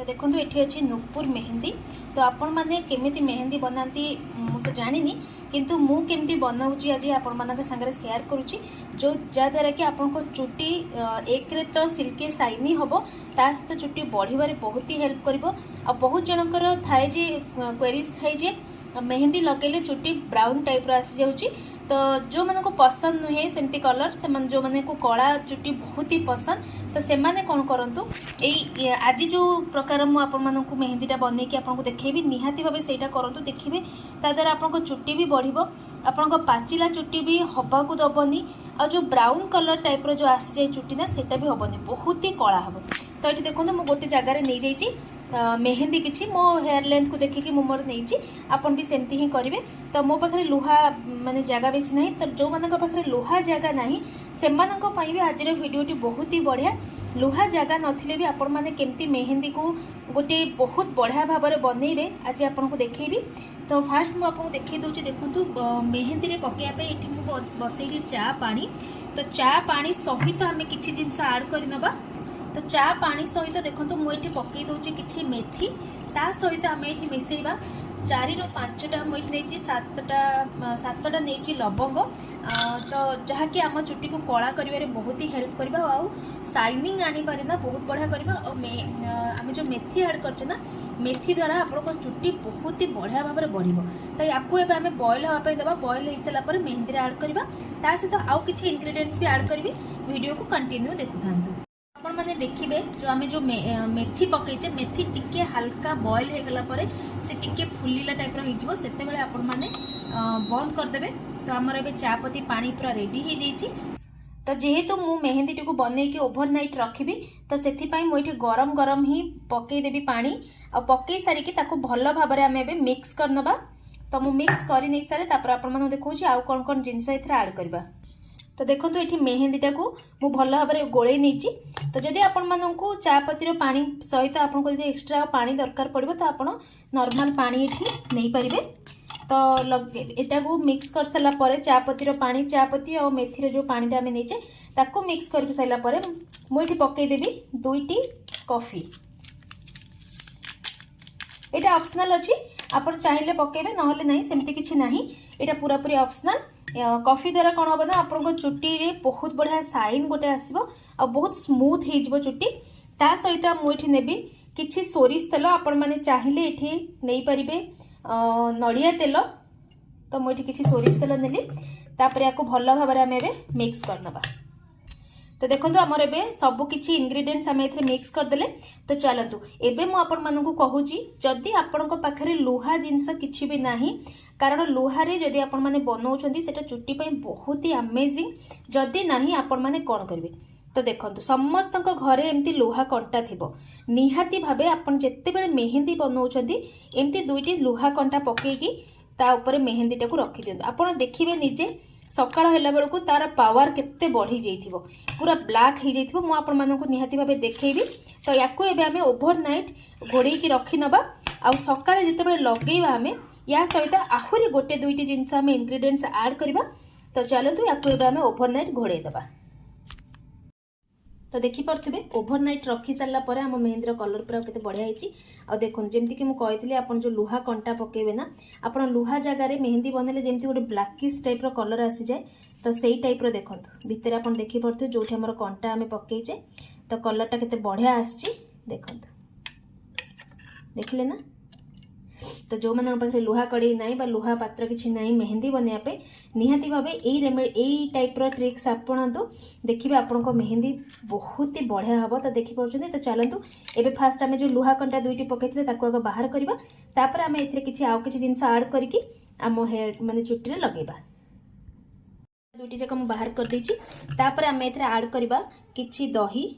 तो देखो ये अच्छी नुपुर मेहंदी। तो आपण मैंने केमी मेहंदी बनाती मुझे तो जानी किंतु मु केमती बनाऊँगी आज आपण मान सागर सेयार करुच्ची जो जहाँद्वारा कि आपण चुटी एक तो सिल्की शाइनी हम ता सहित चुटी बढ़िबारे बहुत ही हेल्प करिवो। आ बहुत जनकर थाए जे क्वेरीज थाए जे मेहंदी लगेले चुटी ब्राउन टाइप रो आसी जाउची। तो जो मन को पसंद नुहे सेमती कलर से जो मन को कला चुटी बहुत ही पसंद तो से माने कौन करंतु एई आज जो प्रकार मु आपण मन को मेहंदीटा बनै कि आपन को देखेबी निहाती भाबे सेटा करंतु देखिबे ता द्वारा आपन को चुटी भी बढ़िबो आपन को पाचिला चुटी भी हबा को दबनी और जो ब्राउन कलर टाइप रो जो आसी जाय चुटी ना सेटा भी हबनी बहुत ही कला हबो। तो ये देखो मु गोटे जगार नहीं जाइए मेहंदी किसी मो हेयर लेंथ को देखिए मु मोर नहीं आपन भी सेमती ही करेंगे। तो मो पाखे लुहा माने जगह बेसी ना तो जो मान पाखे लुहा जगह ना से भी आज भिडियोटी बहुत ही बढ़िया। लुहा जगह नथिले भी आपण माने केमती मेहंदी को गोटे बहुत बढ़िया भाव में बनइबे आज आपन को देखैबी। तो फास्ट मु आपको देखै दोची देखंतु मेहंदी रे पकेया पे एठी मु बसैली चा पानी। तो चा पानी सहित आमे किछि जिंस ऐड करि नबा। तो चा पानी सहित देखो मुझे पकई दूची किसी मेथी ता सहित आम ये मिसेबा 4 ରୁ 5टा मुझे सातटा नहीं लवंग तो जहाँकि आम चुटी को कला कर बहुत ही हेल्प करवा आउ शाइनिंग आनीबारे ना बहुत बढ़िया करवा। आम जो मेथी ऐड करचे ना मेथी द्वारा आप चुटी बहुत ही बढ़िया भाव में बढ़ो। तो या आम बॉयल हाँपाई देवा बॉयल हो सारापर मेहंदी ऐड करवा ता सहित आउ किसी इनग्रेडिएंट्स भी ऐड करी वीडियो को कंटिन्यू देखु था। आपण माने देखिबे जो आमे जो मेथी पकईचे मेथी टिके हल्का बॉयल हो गला परे से टिके फुलीला टाइप रो हिजबो सेते बेले आपण माने बंद कर देबे। तो हमर एबे चापती पानी पूरा रेडी हो जाईची। तो जेहेतु मु मेहंदी टी को बनै के ओवरनाइट रखिबी तो सेथि पई मु एठी गरम गरम ही पकई देबी पानी आ पकई सारी की ताको भलो भाबरे आमे एबे मिक्स करनबा। तो मु मिक्स करि नै सारे तापर आपण माने देखौची आ कोन कोन जिंस एथरा ऐड करबा। तो देखो ये मेहंदीटा को मु भल भाव में गोले नहीं। तो जदि आपण मानू चापती पानी सहित आपको एक्सट्रा पानी दरकार पड़ो तो आप नॉर्मल पानी ये नहीं पारे। तो एटा को मिक्स कर सारा पर चापती पानी चापती और मेथी जो पानी आम नहींचे ताको मिक्स कर सारापर मुझे पकईदेवी 2टी कॉफी। यहाँ ऑप्शनल अच्छी आप चाहिए पकेबे नहले नहीं सेमती किसी ना यहाँ पूरा पूरी ऑप्शनल। कॉफी द्वारा कौन हम ना आपको चुटी रे बहुत बढ़िया शाइन गोटे आसो आ बहुत स्मूथ हो चुटी। ता सहित मुझे नेबी किछि सोरिष तेल आपण माने चाहिए ये नहीं पारे नड़िया तेल। तो मुझे किछि सोरिष तेल नेली तापर याको भल भाव में आम मिक्स करनबा। तो देखो आमर एबे सब किछि इंग्रेडिएंट्स आम एथरे मिक्स करदेले। तो चलतु एबे मु आपण मानकु कहूची जदि आपणको पाखरे लुहा जिंस किछि भी नाही कारण लुहारे जदि आपण माने बनाउछंती सेटा चुट्टी पई बहुत ही अमेजिंग जदि नाही आपण माने कोन करबे। तो देखंतु समस्तक घरे एमती लुहा कंटा थिबो निहाती भाबे आपण जत्ते बेले मेहंदी बनाउछंती एमती 2टी लुहा कंटा पकेकी ता ऊपर मेहंदीटा को रखि दियंतु। आपण देखिबे निजे सकाळ होला बेलकु तार पावर केते बढ़ी जाइथिबो पूरा ब्लैक हो जाइथिबो। मु आपण मानकु निहाती भाबे देखैबी। तो याको एबे आमे ओवरनाइट घोड़े की रखि नबा आ सकाळे जत्ते बेले लगेइबा आमे या सहित आहुरी गोटे 2टी जिनस आम इंग्रेडिएंट्स ऐड करबा। तो चलतु या आम ओवरनाइट घोड़े देबा। तो देखी पारे ओवरनाइट रखी सारा पर आम मेहंदी कलर पूरा केते बढ़िया होइची। आ देखो जमती कि मुझे कही आपन जो लुहा कंटा पकेबे ना आपन लुहा जगार मेहंदी बनले जमती गोटे ब्लैकिश टाइप रो कलर आसी जाए। तो सही टाइप रो देखंतु भितर आपन देखि पारे जो हमर कंटा आम पकेइचे तो कलरटा केते बढ़िया आसी देखंतु देखले ना। तो जो मान पाखे लुहा कड़े ना बा लुहा पात्र किसी ना मेहंदी बनवाई निहाती भाव यही टाइप ट्रिक्स आपणतु देखिए आपण मेहंदी बहुत ही बढ़िया हम। तो देखिपुर तो चलतु एबे फास्ट आम जो लुहा कंटा 2टी पकई आगे बाहर करवा तापर आम ए किसी आउ किसी जिनस ऐड करके आम हेयर माने चुट्टी लगेबा। 2टी जाक मु बाहर कर देछि तापर आम एथरे ऐड करवा किछि दही।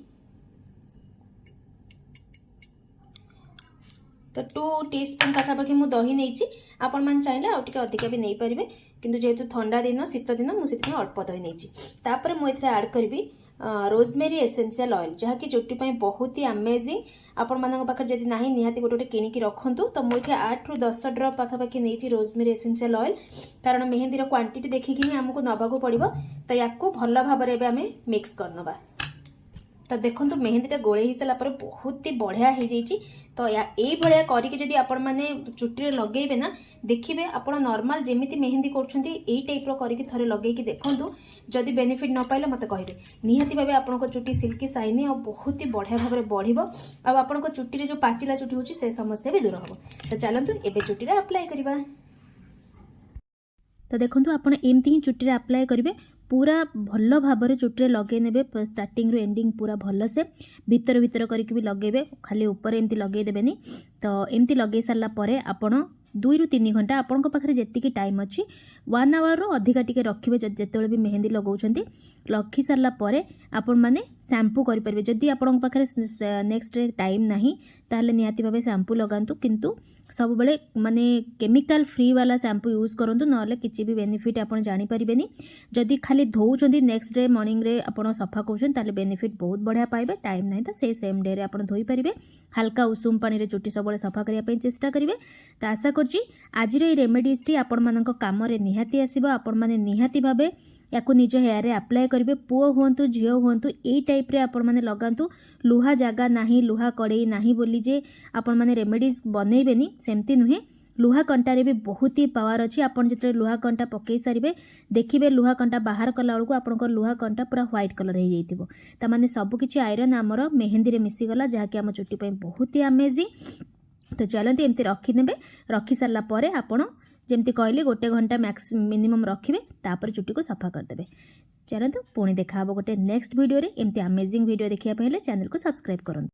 तो 2 टीस्पून पाखापाखि मु दही नहीं आपण मान चाहिए आउ टिके अधिका भी नहीं पारे किंतु जेहेतु ठंडा दिन शीत दिन मुझे अल्प दही नहीं। तापर मुझे ऐड करी रोजमेरी एसेंशियल ऑयल जहाँकि चुट्टी पे बहुत ही अमेजिंग। आपण मान पाखे जदि ना निहाती गोटे किणिकी रखु। तो मुझे 8 ରୁ 10 ड्रप पाखापाखि नहीं रोजमेरी एसेंशियल ऑयल कारण मेहंदीर क्वांटिटी देखिकी ही आमको नबाकू पड़ो। तो या भल भाव में आम मिक्स करनबा। तो देखो मेहंदीटा गोले ही सारा बहुत ही बढ़िया हो जाइए। तो यही भाया करके आपण मैंने चुटी लगे ना देखिए आप नॉर्मल जमी मेहंदी कर टाइप करके थोड़े लगे देखूँ जदि बेनिफिट न पाइले मत कहे निहाती भाव आपन चुटी सिल्की साइनी और बहुत ही बढ़िया भाव में बढ़ो आपन चुटी जो पाचिला चुटी होची से समस्या भी दूर हम। तो चलतु एबे चुटी अप्लाई करवा। तो देखो आपड़ एमती ही चुटी अप्लाई करेंगे पूरा भल भाव में चुटी लगे ने स्टार्टिंग रू एंडिंग पूरा भल से भीतर भीतर करके भी लगेबे खाली ऊपर एमती लगे देबेनी। तो एमती लगे सारा पर आपण 2 ରୁ 3 घंटा आपण पाखे जी टाइम अच्छी 1 आवर रू अधिका टिके रखिए जिते भी मेहंदी लगाउछंती रखी सारा पर आपण मैंने शैम्पू करेंगे जदि आपण पाखे नेक्स्ट डे टाइम नहीं ताहले निहाती भाव शैम्पू लगातु किंतु सब बेले माने केमिकल फ्री वाला शैम्पू यूज करूँ ना किसी भी बेनिफिट आप जानीपारे जदि खाली धोउछंती नेक्स्ट डे मॉर्निंग रे आपण सफा करूछन ताले बेनिफिट बहुत बढ़िया पाइबे। टाइम नहीं तो से सेम डे रे आपण धोई पारिबे हल्का उषुम पानी रे चुटी सब सफा करने पे चेष्टा करेंगे। तो आशा करछि आज ये रेमेडीज टी आपण मानक काम रे निहाती आसीबो आपण माने निहाती भाबे याकू निज हेयर रे अप्लाई करेंगे पुओ हुंतु झियो हुंतु एई टाइप रे आपण माने लगांतु लुहा जगह नाही लुहा कड़े नाही बोली जे आपण माने रेमेडीज बनैबेनी सेमती नुहे लुहा कंटा रे भी बहुत ही पावर अच्छी आपन जिते लुहा कंटा पकई सारे देखिए लुहा कंटा बाहर कला बेलू आप लुहा कंटा पूरा व्हाइट कलर हो जाइए ताने सबकि आयरन आमर मेहंदी रे मिसीगला जहाँकि आम चुटी बहुत ही अमेजिंग। तो चलते एमती रखिदे रखी सारा पर आपण जमती कहली 1 घंटा मैक्स मिनिमम रखिए तापर चुटी को सफा करदे। चलते पुणी देखा गोटे नेक्स्ट वीडियो रे एमती अमेजिंग वीडियो देखिया पहले चैनल को सब्सक्राइब करूँ।